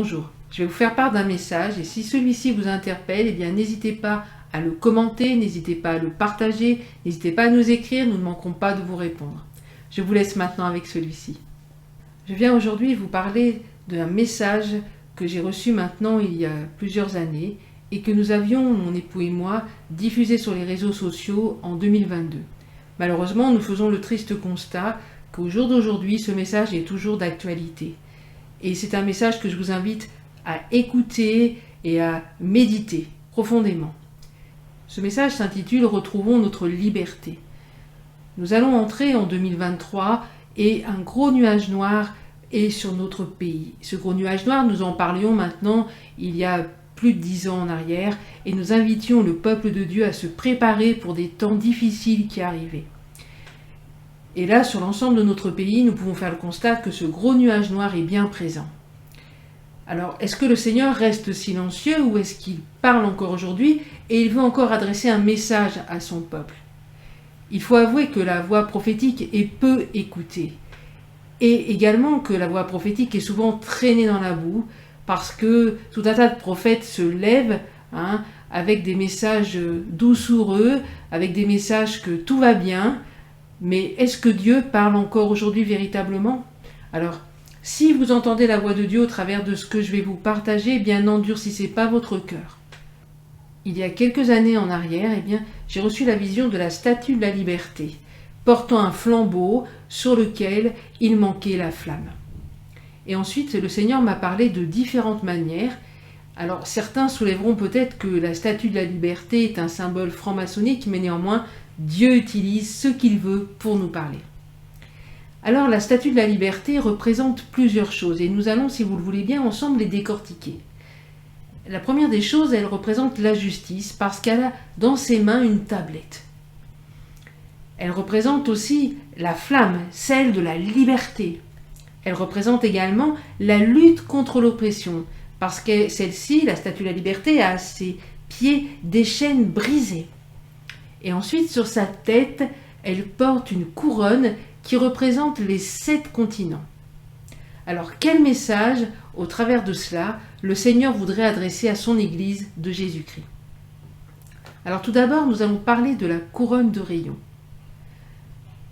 Bonjour, je vais vous faire part d'un message et si celui-ci vous interpelle, eh bien n'hésitez pas à le commenter, n'hésitez pas à le partager, n'hésitez pas à nous écrire, nous ne manquerons pas de vous répondre. Je vous laisse maintenant avec celui-ci. Je viens aujourd'hui vous parler d'un message que j'ai reçu maintenant il y a plusieurs années et que nous avions, mon époux et moi, diffusé sur les réseaux sociaux en 2022. Malheureusement, nous faisons le triste constat qu'au jour d'aujourd'hui, ce message est toujours d'actualité. Et c'est un message que je vous invite à écouter et à méditer profondément. Ce message s'intitule « Retrouvons notre liberté ». Nous allons entrer en 2023 et un gros nuage noir est sur notre pays. Ce gros nuage noir, nous en parlions maintenant il y a plus de 10 ans en arrière et nous invitions le peuple de Dieu à se préparer pour des temps difficiles qui arrivaient. Et là, sur l'ensemble de notre pays, nous pouvons faire le constat que ce gros nuage noir est bien présent. Alors, est-ce que le Seigneur reste silencieux ou est-ce qu'il parle encore aujourd'hui et il veut encore adresser un message à son peuple? Il faut avouer que la voix prophétique est peu écoutée et également que la voix prophétique est souvent traînée dans la boue parce que tout un tas de prophètes se lèvent avec des messages doucereux, avec des messages que tout va bien. Mais est-ce que Dieu parle encore aujourd'hui véritablement? Alors, si vous entendez la voix de Dieu au travers de ce que je vais vous partager, eh bien n'endurcissez pas votre cœur. Il y a quelques années en arrière, j'ai reçu la vision de la Statue de la Liberté, portant un flambeau sur lequel il manquait la flamme. Et ensuite, le Seigneur m'a parlé de différentes manières. Alors, certains soulèveront peut-être que la Statue de la Liberté est un symbole franc-maçonnique, mais néanmoins, Dieu utilise ce qu'il veut pour nous parler. Alors, la Statue de la Liberté représente plusieurs choses et nous allons, si vous le voulez bien, ensemble les décortiquer. La première des choses, elle représente la justice parce qu'elle a dans ses mains une tablette. Elle représente aussi la flamme, celle de la liberté. Elle représente également la lutte contre l'oppression parce que celle-ci, la Statue de la Liberté, a à ses pieds des chaînes brisées. Et ensuite, sur sa tête, elle porte une couronne qui représente les 7 continents. Alors, quel message, au travers de cela, le Seigneur voudrait adresser à son Église de Jésus-Christ? Alors, tout d'abord, nous allons parler de la couronne de rayons.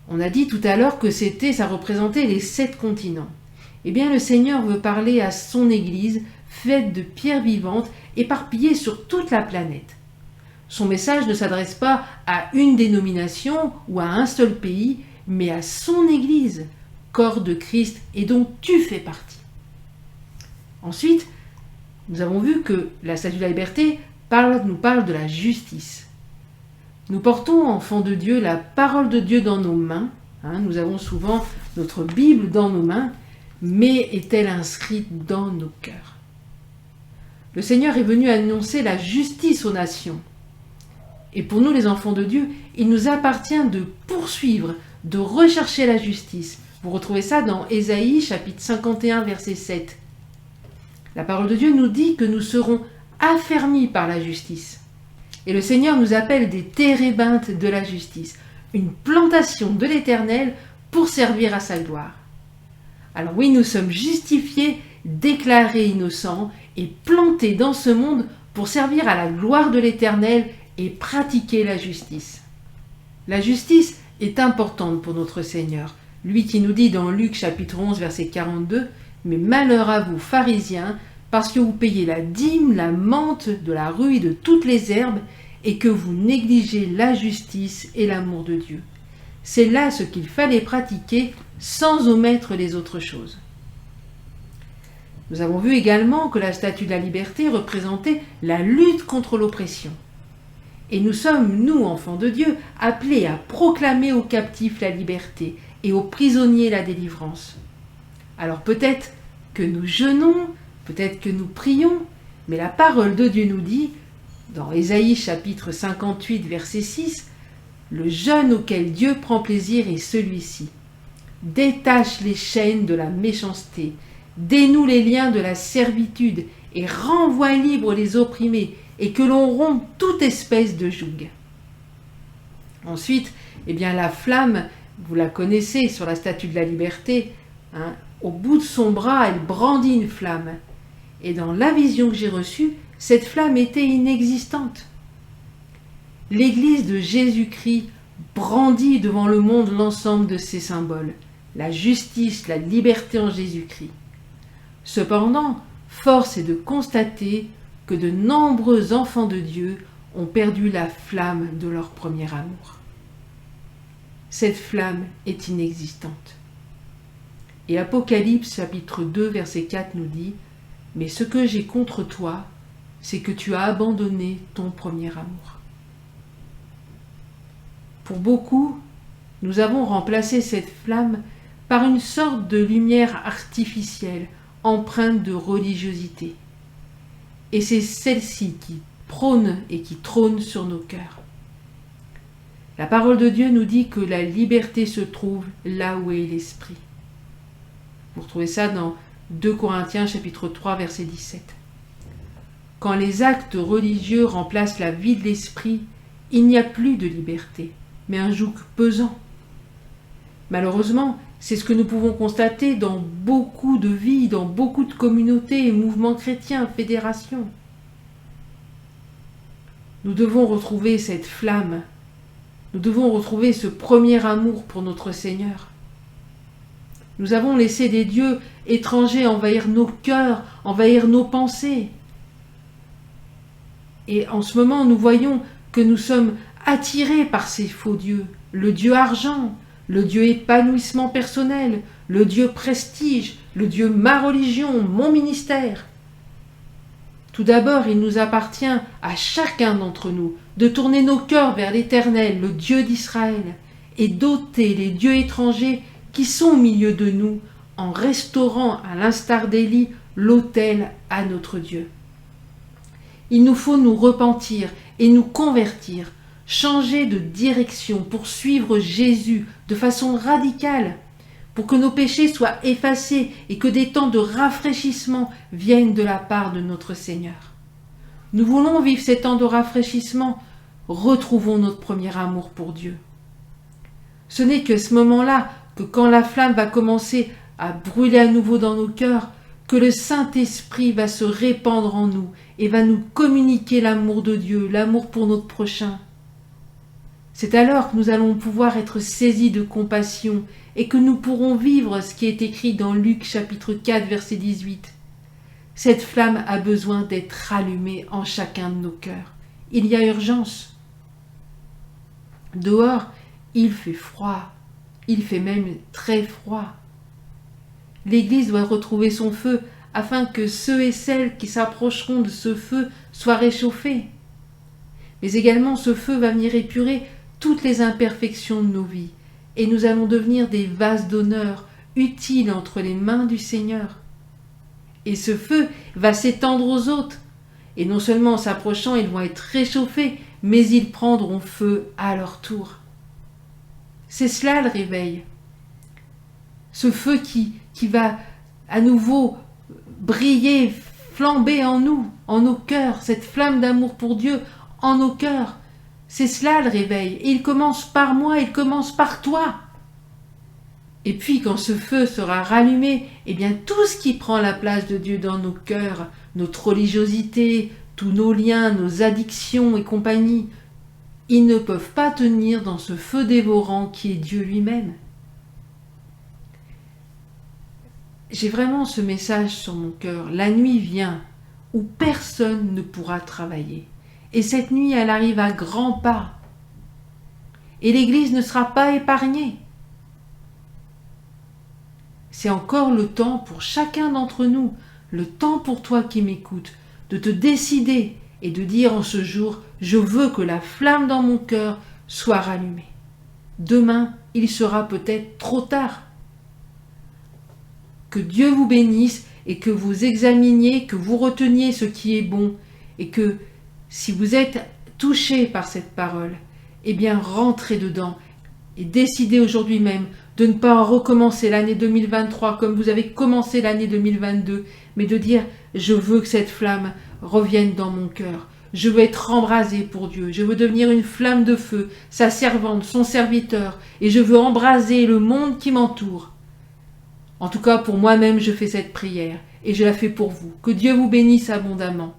On a dit tout à l'heure que ça représentait les 7 continents. Eh bien, le Seigneur veut parler à son Église, faite de pierres vivantes, éparpillées sur toute la planète. Son message ne s'adresse pas à une dénomination ou à un seul pays, mais à son Église, corps de Christ et dont tu fais partie. Ensuite, nous avons vu que la Statue de la Liberté nous parle de la justice. Nous portons, enfants de Dieu, la parole de Dieu dans nos mains. Nous avons souvent notre Bible dans nos mains, mais est-elle inscrite dans nos cœurs? Le Seigneur est venu annoncer la justice aux nations. Et pour nous, les enfants de Dieu, il nous appartient de poursuivre, de rechercher la justice. Vous retrouvez ça dans Ésaïe, chapitre 51, verset 7. La parole de Dieu nous dit que nous serons affermis par la justice. Et le Seigneur nous appelle des térébintes de la justice, une plantation de l'Éternel pour servir à sa gloire. Alors oui, nous sommes justifiés, déclarés innocents et plantés dans ce monde pour servir à la gloire de l'Éternel et pratiquer la justice. La justice est importante pour notre Seigneur, lui qui nous dit dans Luc chapitre 11 verset 42 « Mais malheur à vous, pharisiens, parce que vous payez la dîme, la menthe de la rue et de toutes les herbes, et que vous négligez la justice et l'amour de Dieu. C'est là ce qu'il fallait pratiquer sans omettre les autres choses. » Nous avons vu également que la Statue de la Liberté représentait la lutte contre l'oppression. Et nous sommes, nous, enfants de Dieu, appelés à proclamer aux captifs la liberté et aux prisonniers la délivrance. Alors peut-être que nous jeûnons, peut-être que nous prions, mais la parole de Dieu nous dit, dans Ésaïe chapitre 58, verset 6, « Le jeûne auquel Dieu prend plaisir est celui-ci. Détache les chaînes de la méchanceté, dénoue les liens de la servitude et renvoie libres les opprimés, et que l'on rompe toute espèce de joug. » Ensuite, la flamme, vous la connaissez sur la Statue de la Liberté, au bout de son bras, elle brandit une flamme. Et dans la vision que j'ai reçue, cette flamme était inexistante. L'Église de Jésus-Christ brandit devant le monde l'ensemble de ces symboles, la justice, la liberté en Jésus-Christ. Cependant, force est de constater que de nombreux enfants de Dieu ont perdu la flamme de leur premier amour. Cette flamme est inexistante. Et Apocalypse chapitre 2 verset 4 nous dit « Mais ce que j'ai contre toi, c'est que tu as abandonné ton premier amour. » Pour beaucoup, nous avons remplacé cette flamme par une sorte de lumière artificielle, empreinte de religiosité. Et c'est celle-ci qui prône et qui trône sur nos cœurs. La parole de Dieu nous dit que la liberté se trouve là où est l'esprit. Vous retrouvez ça dans 2 Corinthiens chapitre 3 verset 17. Quand les actes religieux remplacent la vie de l'esprit, il n'y a plus de liberté, mais un joug pesant. Malheureusement, c'est ce que nous pouvons constater dans beaucoup de vies, dans beaucoup de communautés et mouvements chrétiens, fédérations. Nous devons retrouver cette flamme. Nous devons retrouver ce premier amour pour notre Seigneur. Nous avons laissé des dieux étrangers envahir nos cœurs, envahir nos pensées. Et en ce moment, nous voyons que nous sommes attirés par ces faux dieux. Le dieu argent, le dieu épanouissement personnel, le dieu prestige, le dieu ma religion, mon ministère. Tout d'abord, il nous appartient à chacun d'entre nous de tourner nos cœurs vers l'Éternel, le Dieu d'Israël, et d'ôter les dieux étrangers qui sont au milieu de nous en restaurant, à l'instar d'Élie, l'autel à notre Dieu. Il nous faut nous repentir et nous convertir, changer de direction pour suivre Jésus de façon radicale, pour que nos péchés soient effacés et que des temps de rafraîchissement viennent de la part de notre Seigneur. Nous voulons vivre ces temps de rafraîchissement, retrouvons notre premier amour pour Dieu. Ce n'est que ce moment-là, que quand la flamme va commencer à brûler à nouveau dans nos cœurs, que le Saint-Esprit va se répandre en nous et va nous communiquer l'amour de Dieu, l'amour pour notre prochain. C'est alors que nous allons pouvoir être saisis de compassion et que nous pourrons vivre ce qui est écrit dans Luc chapitre 4 verset 18. Cette flamme a besoin d'être allumée en chacun de nos cœurs. Il y a urgence. Dehors, il fait froid. Il fait même très froid. L'Église doit retrouver son feu afin que ceux et celles qui s'approcheront de ce feu soient réchauffés. Mais également, ce feu va venir épurer toutes les imperfections de nos vies et nous allons devenir des vases d'honneur utiles entre les mains du Seigneur. Et ce feu va s'étendre aux autres. Et non seulement en s'approchant, ils vont être réchauffés, mais ils prendront feu à leur tour. C'est cela le réveil. Ce feu qui va à nouveau briller, flamber en nous, en nos cœurs, cette flamme d'amour pour Dieu en nos cœurs. C'est cela le réveil. Et il commence par moi, il commence par toi. Et puis quand ce feu sera rallumé, eh bien tout ce qui prend la place de Dieu dans nos cœurs, notre religiosité, tous nos liens, nos addictions et compagnie, ils ne peuvent pas tenir dans ce feu dévorant qui est Dieu lui-même. J'ai vraiment ce message sur mon cœur. La nuit vient où personne ne pourra travailler. Et cette nuit, elle arrive à grands pas. Et l'Église ne sera pas épargnée. C'est encore le temps pour chacun d'entre nous, le temps pour toi qui m'écoutes, de te décider et de dire en ce jour, je veux que la flamme dans mon cœur soit rallumée. Demain, il sera peut-être trop tard. Que Dieu vous bénisse et que vous examiniez, que vous reteniez ce qui est bon et que si vous êtes touché par cette parole, eh bien rentrez dedans et décidez aujourd'hui même de ne pas recommencer l'année 2023 comme vous avez commencé l'année 2022, mais de dire « Je veux que cette flamme revienne dans mon cœur. Je veux être embrasé pour Dieu. Je veux devenir une flamme de feu, sa servante, son serviteur, et je veux embraser le monde qui m'entoure. » En tout cas, pour moi-même, je fais cette prière et je la fais pour vous. Que Dieu vous bénisse abondamment.